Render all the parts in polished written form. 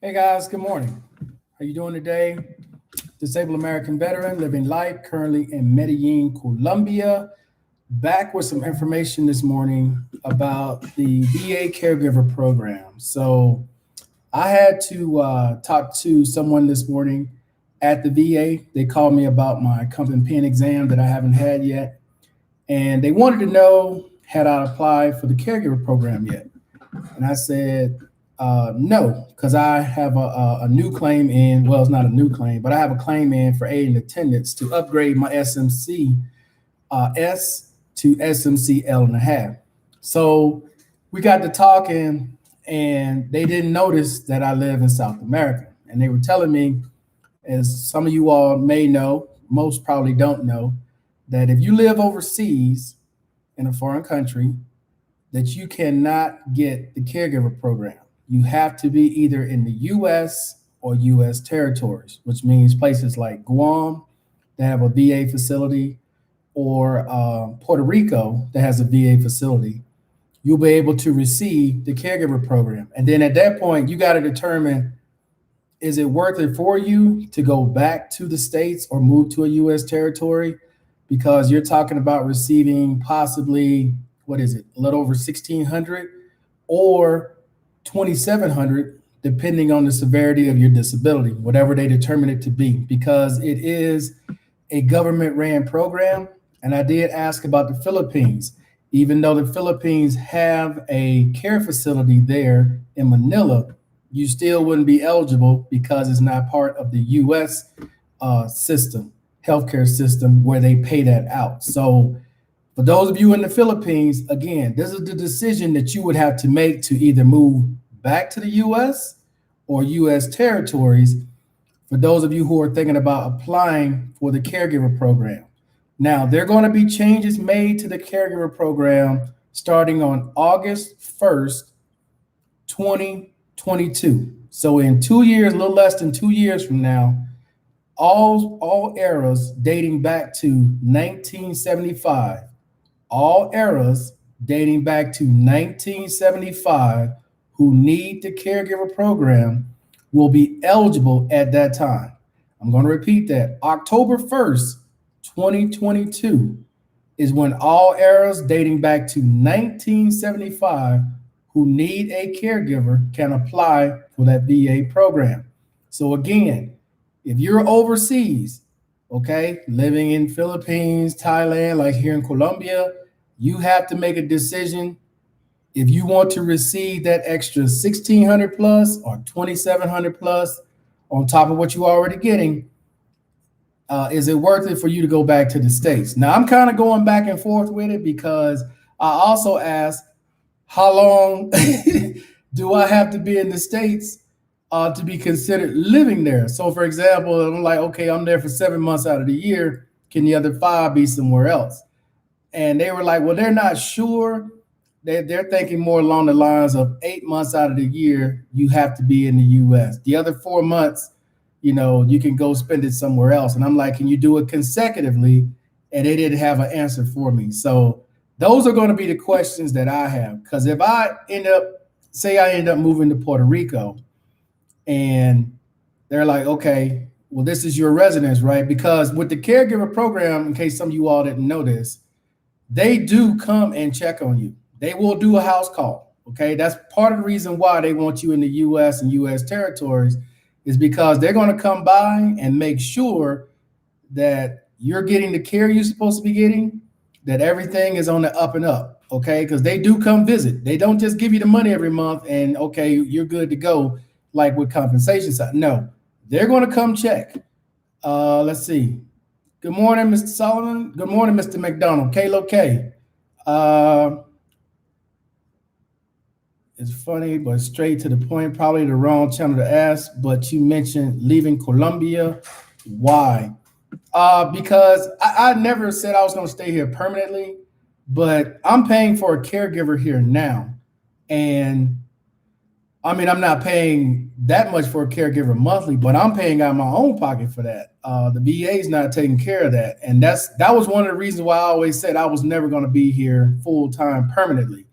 Hey guys, good morning. How you doing today? Disabled American veteran living life currently in Medellin, Colombia. Back with some information this morning about the VA caregiver program. So I had to talk to someone this morning at the VA. They called me about my company pen exam that I haven't had yet, and they wanted to know had I applied for the caregiver program yet. And I said, no, because I have a new claim in, well, it's not a new claim, but I have a claim in for aid and attendance to upgrade my SMC S to SMC L and a half. So we got to talking, and they didn't notice that I live in South America. And they were telling me, as some of you all may know, most probably don't know, that if you live overseas in a foreign country, that you cannot get the caregiver program. You have to be either in the US or US territories, which means places like Guam that have a VA facility, or Puerto Rico that has a VA facility. You'll be able to receive the caregiver program. And then at that point, you got to determine, is it worth it for you to go back to the States or move to a US territory? Because you're talking about receiving possibly, what is it, a little over 1,600 or 2,700, depending on the severity of your disability, whatever they determine it to be, because it is a government ran program. And I did ask about the Philippines. Even though the Philippines have a care facility there in Manila, you still wouldn't be eligible because it's not part of the US system, healthcare system, where they pay that out. So for those of you in the Philippines, again, this is the decision that you would have to make to either move back to the US or US territories, for those of you who are thinking about applying for the caregiver program. Now, there are going to be changes made to the caregiver program starting on August 1st, 2022. So in 2 years, a little less than 2 years from now, all eras dating back to 1975, all eras dating back to 1975 who need the caregiver program will be eligible at that time. I'm going to repeat that. October 1st, 2022 is when all eras dating back to 1975 who need a caregiver can apply for that VA program. So again, if you're overseas, okay, living in Philippines, Thailand, like here in Colombia, you have to make a decision if you want to receive that extra 1,600 plus or 2,700 plus on top of what you're already getting. Is it worth it for you to go back to the States? Now, I'm kind of going back and forth with it because I also asked, how long do I have to be in the States to be considered living there? So, for example, I'm like, okay, I'm there for 7 months out of the year. Can the other 5 be somewhere else? And they were like, well, they're not sure. They're thinking more along the lines of 8 months out of the year, you have to be in the US. The other 4 months, you can go spend it somewhere else. And I'm like, can you do it consecutively? And they didn't have an answer for me. So those are going to be the questions that I have. Because if I end up moving to Puerto Rico and they're like, okay, well, this is your residence, right? Because with the caregiver program, in case some of you all didn't know this, they do come and check on you. They will do a house call. Okay. That's part of the reason why they want you in the US and US territories, is because they're going to come by and make sure that you're getting the care you're supposed to be getting, that everything is on the up and up. Okay. Because they do come visit. They don't just give you the money every month and, okay, you're good to go, like with compensation side. No, they're going to come check. Let's see. Good morning, Mr. Solomon. Good morning, Mr. McDonald. Kalo K. It's funny, but straight to the point. Probably the wrong channel to ask, but you mentioned leaving Colombia. Why? Because I never said I was going to stay here permanently, but I'm paying for a caregiver here now. And I mean, I'm not paying that much for a caregiver monthly, but I'm paying out of my own pocket for that. The VA is not taking care of that. And that was one of the reasons why I always said I was never going to be here full time permanently.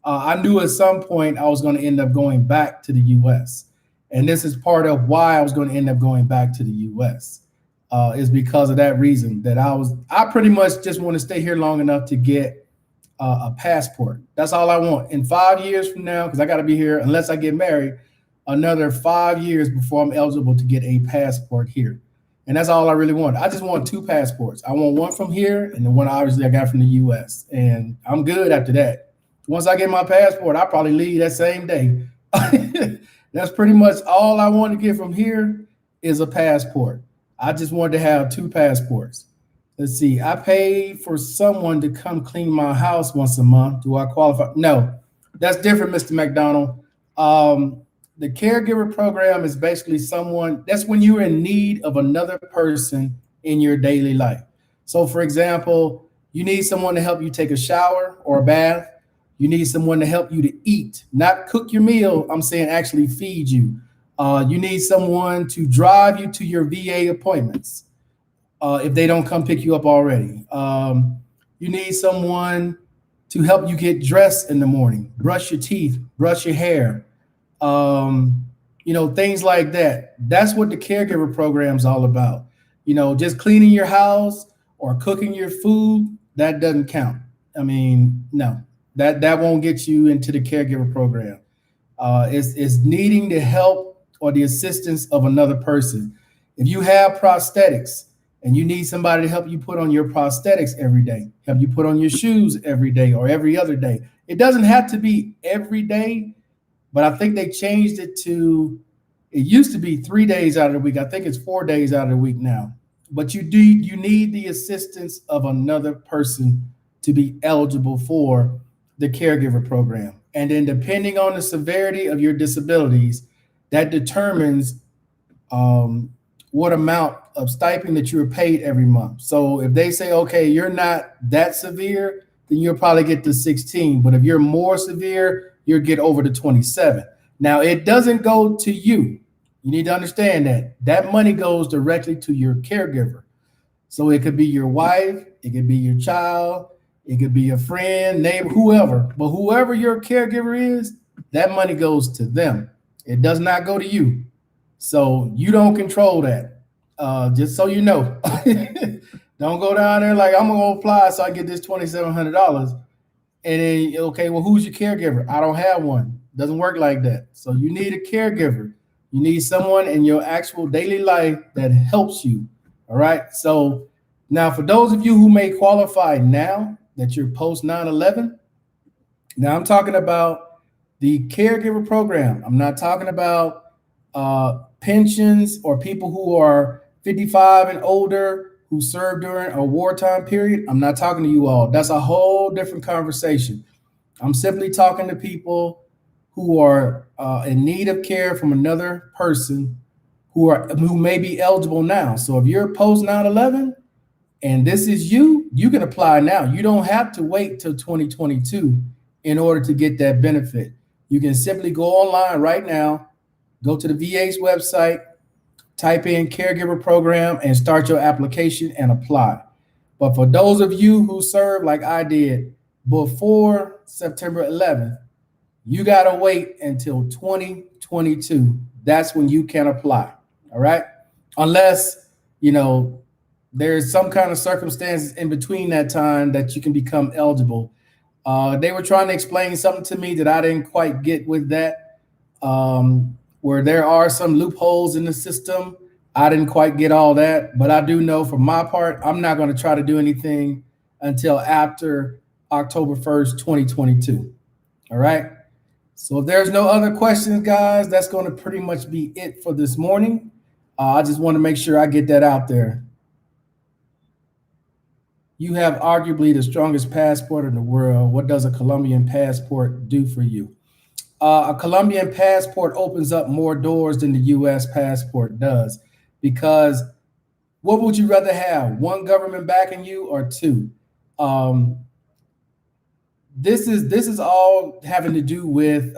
I knew at some point I was going to end up going back to the US. And this is part of why I was going to end up going back to the US. Is because of that reason that I pretty much just want to stay here long enough to get a passport. That's all I want. In 5 years from now, because I got to be here, unless I get married, another 5 years before I'm eligible to get a passport here. And that's all I really want. I just want two passports. I want one from here and the one obviously I got from the US. And I'm good after that. Once I get my passport, I'll probably leave that same day. That's pretty much all I want to get from here is a passport. I just wanted to have two passports. Let's see. I paid for someone to come clean my house once a month. Do I qualify? No, that's different, Mr. McDonald. The caregiver program is basically that's when you're in need of another person in your daily life. So, for example, you need someone to help you take a shower or a bath. You need someone to help you to eat, not cook your meal. I'm saying actually feed you. You need someone to drive you to your VA appointments if they don't come pick you up already. You need someone to help you get dressed in the morning, brush your teeth, brush your hair, things like that. That's what the caregiver program is all about. Just cleaning your house or cooking your food, that doesn't count. I mean, no, that won't get you into the caregiver program. It's needing the help or the assistance of another person. If you have prosthetics and you need somebody to help you put on your prosthetics every day, help you put on your shoes every day or every other day. It doesn't have to be every day, but I think they changed it it used to be 3 days out of the week. I think it's 4 days out of the week now. But you need the assistance of another person to be eligible for the caregiver program. And then depending on the severity of your disabilities, that determines what amount of stipend that you're paid every month. So if they say, okay, you're not that severe, then you'll probably get to 16. But if you're more severe, you'll get over to 27. Now, it doesn't go to you. You need to understand that money goes directly to your caregiver. So it could be your wife, it could be your child, it could be a friend, neighbor, whoever. But whoever your caregiver is, that money goes to them. It does not go to you. So you don't control that. Just so you know. Don't go down there like, I'm going to apply so I get this $2,700. And then, okay, well, who's your caregiver? I don't have one. Doesn't work like that. So you need a caregiver. You need someone in your actual daily life that helps you. All right. So now for those of you who may qualify now that you're post 9/11, now I'm talking about the caregiver program. I'm not talking about pensions or people who are 55 and older who served during a wartime period. I'm not talking to you all. That's a whole different conversation. I'm simply talking to people who are in need of care from another person who may be eligible now. So if you're post 9/11 and this is you can apply now. You don't have to wait till 2022 in order to get that benefit. You can simply go online right now, go to the VA's website, type in caregiver program and start your application and apply. But for those of you who served like I did before September 11th, you got to wait until 2022. That's when you can apply. All right. Unless, there's some kind of circumstances in between that time that you can become eligible. They were trying to explain something to me that I didn't quite get with that, where there are some loopholes in the system. I didn't quite get all that, but I do know for my part, I'm not going to try to do anything until after October 1st, 2022. All right. So if there's no other questions, guys, that's going to pretty much be it for this morning. I just want to make sure I get that out there. You have arguably the strongest passport in the world. What does a Colombian passport do for you? A Colombian passport opens up more doors than the U.S. passport does, because what would you rather have? One government backing you or two? This is all having to do with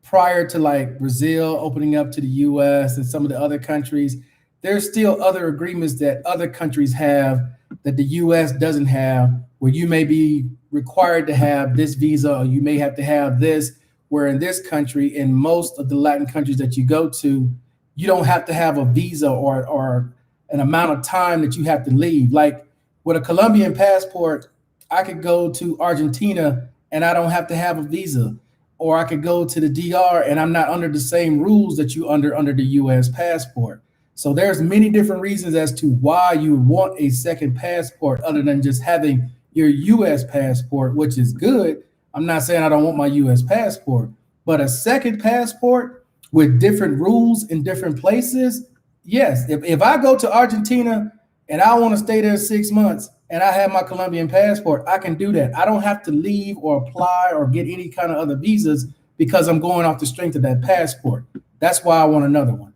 prior to like Brazil opening up to the U.S. and some of the other countries. There's still other agreements that other countries have that the U.S. doesn't have, where you may be required to have this visa or you may have to have this, where in this country, in most of the Latin countries that you go to, you don't have to have a visa or an amount of time that you have to leave. Like with a Colombian passport, I could go to Argentina and I don't have to have a visa. Or I could go to the DR and I'm not under the same rules that you under the US passport. So there's many different reasons as to why you want a second passport other than just having your US passport, which is good. I'm not saying I don't want my US passport, but a second passport with different rules in different places. Yes, if I go to Argentina and I want to stay there 6 months and I have my Colombian passport, I can do that. I don't have to leave or apply or get any kind of other visas because I'm going off the strength of that passport. That's why I want another one.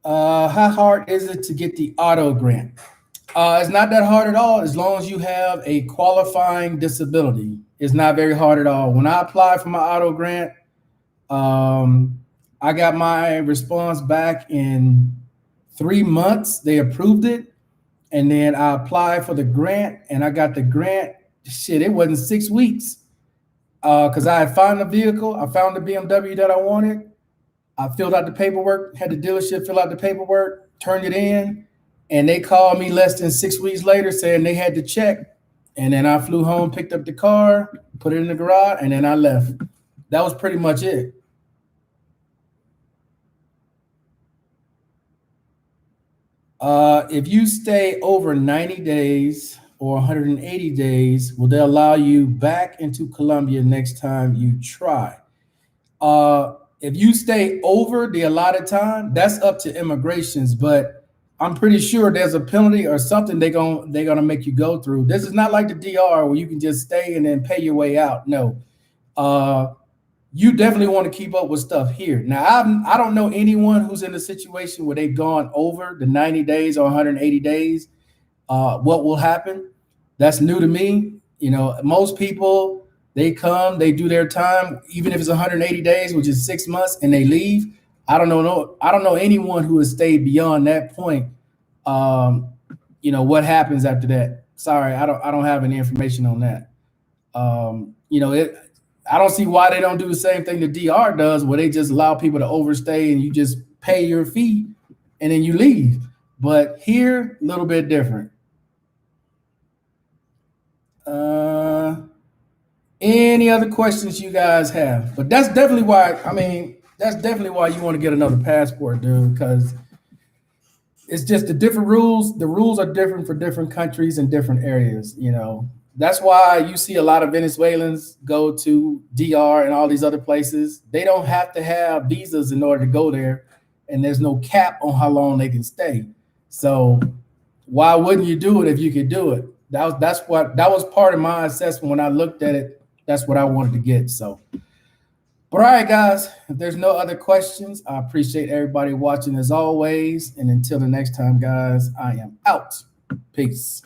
How hard is it to get the auto grant? It's not that hard at all as long as you have a qualifying disability. It's not very hard at all. When I applied for my auto grant, I got my response back in 3 months. They approved it. And then I applied for the grant and I got the grant. Shit, it wasn't 6 weeks because I had found the vehicle. I found the BMW that I wanted. I filled out the paperwork, had the dealership fill out the paperwork, turned it in, and they called me less than 6 weeks later saying they had to check. And then I flew home, picked up the car, put it in the garage, and then I left. That was pretty much it. If you stay over 90 days or 180 days, will they allow you back into Colombia next time you try? If you stay over the allotted time, that's up to immigrations, but I'm pretty sure there's a penalty or something they're gonna make you go through. This is not like the DR where you can just stay and then pay your way out. No. You definitely want to keep up with stuff here. Now, I don't know anyone who's in a situation where they've gone over the 90 days or 180 days. What will happen? That's new to me. You know, most people, they come, they do their time, even if it's 180 days, which is 6 months, and they leave. I don't know anyone who has stayed beyond that point. You know, what happens after that? Sorry, I don't have any information on that. You know, I don't see why they don't do the same thing the DR does, where they just allow people to overstay and you just pay your fee and then you leave. But here, a little bit different. Any other questions you guys have? But that's definitely why, you want to get another passport, dude, because it's just the different rules. The rules are different for different countries and different areas, you know. That's why you see a lot of Venezuelans go to DR and all these other places. They don't have to have visas in order to go there, and there's no cap on how long they can stay. So why wouldn't you do it if you could do it? That was part of my assessment when I looked at it. That's what I wanted to get. So, but all right, guys, if there's no other questions, I appreciate everybody watching as always. And until the next time, guys, I am out. Peace.